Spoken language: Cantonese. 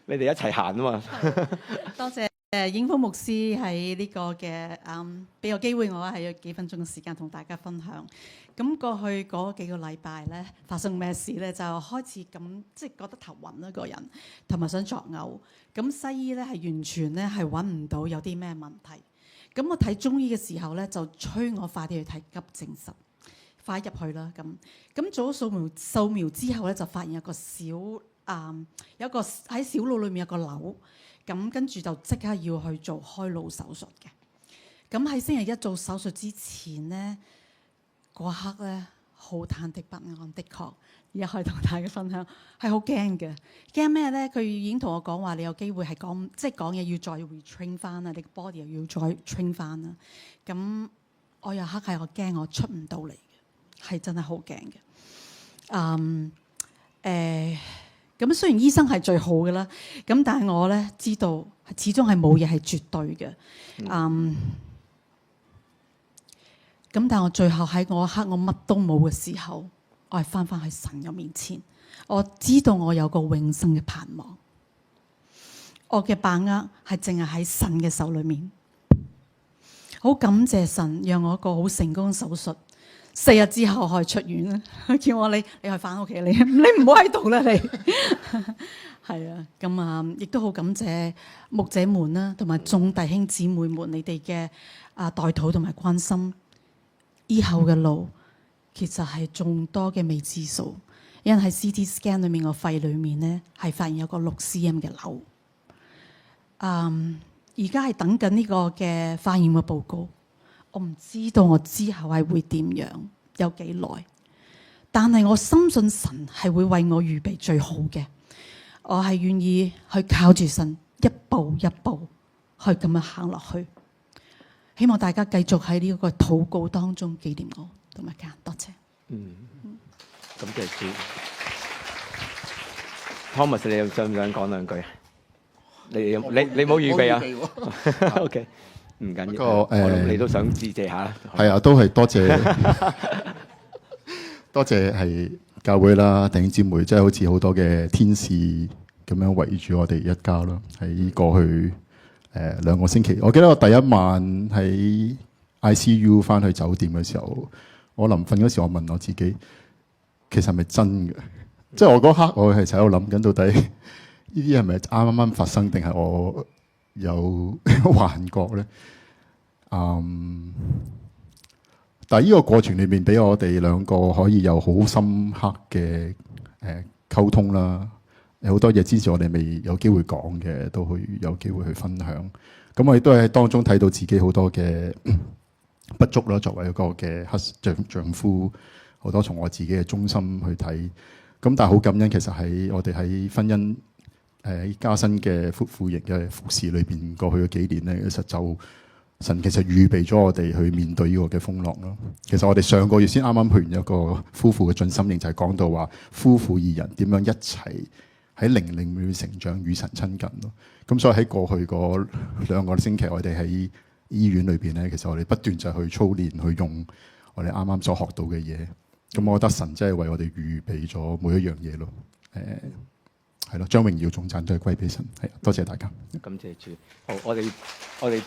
你哋一齊行啊嘛。多謝英豐牧師喺呢個嘅俾個機會我係有幾分鐘嘅時間同大家分享。咁過去嗰幾個禮拜咧發生咩事咧？就開始咁即係覺得頭暈啦個人，同埋想作嘔。咁西醫咧係完全咧係揾唔到有啲咩問題。咁我睇中醫嘅時候咧就催我快啲去睇急症室，快入去啦咁做咗掃描之後咧就發現有個小有一個喺小腦裏面有個瘤。咁跟住就即刻要去做開腦手術嘅。咁喺星期一做手術之前咧，嗰刻咧好忐忑不安，的確而家可以同大家分享係好驚嘅。驚咩咧？佢已經同我講話，你有機會係講嘢要再 retrain 翻啊，你個 body 又要再 train 翻啦。咁我有刻係我驚我出唔到嚟嘅，係真係好驚嘅。咁雖然醫生係最好嘅啦，咁但係我咧知道始終係冇嘢係絕對嘅。咁但係我最後喺嗰一刻我乜都冇嘅時候，我係翻去神嘅面前，我知道我有個永生嘅盼望，我嘅把握係淨係喺神嘅手裏面。好感謝神讓我一個好成功嘅手術。4日之後可以出院啦，佢叫我你去翻屋企，你唔好喺度啦，你係啊，咁亦都好感謝牧者們啦，同埋眾弟兄姊妹們，你哋嘅代禱同埋關心。以後嘅路其實係眾多嘅未知數，因為喺 CT scan 裏面個肺裏面咧係發現有個6 cm 嘅瘤。而家係等緊呢個嘅化驗嘅報告。我唔知道我之後係會點樣，有幾耐，但係我深信神係會為我預備最好嘅。我係願意去靠住神，一步一步去咁樣行落去。希望大家繼續喺呢個禱告當中紀念我同埋家人。多謝。感謝主。Thomas， 你想唔想講兩句？你冇預備啊？OK。唔緊要，我諗你都想致謝下啦。係啊，都係多謝多謝係教會啦，弟兄姊妹，即係好似好多嘅天使咁樣圍住我哋一家咯。喺過去2個星期，我記得我第一晚喺 ICU 翻去酒店嘅時候，我臨瞓嗰時，我問我自己，其實係咪真嘅？即係我嗰刻，我係喺度諗緊，到底呢啲係咪啱發生，定係我有幻覺咧？但係呢個過程裏面，俾我哋兩個可以有好深刻嘅溝通啦。有好多嘢之前我哋未有機會講嘅，都會有機會去分享。咁我亦都係喺當中睇到自己好多嘅不足啦。作為一個嘅丈夫，好多從我自己嘅中心去睇。咁但係好感恩，其實喺我哋喺婚姻加新嘅夫婦型嘅服侍裏邊，過去嘅幾年咧，其實就神其實預備咗我哋去面對呢個嘅風浪咯。其實我哋上個月先啱啱去完一個夫婦嘅進心營，就係講到話夫婦二人點樣一齊喺靈裏面成長，與神親近咯。咁所以喺過去嗰2個星期，我哋喺醫院裏邊咧，其實我哋不斷就去操練，去用我哋啱啱所學到嘅嘢。咁我覺得神真係為我哋預備咗每一樣嘢咯。係咯，將榮耀頌讚都係歸俾神。係，多謝大家。感謝主。好，我哋。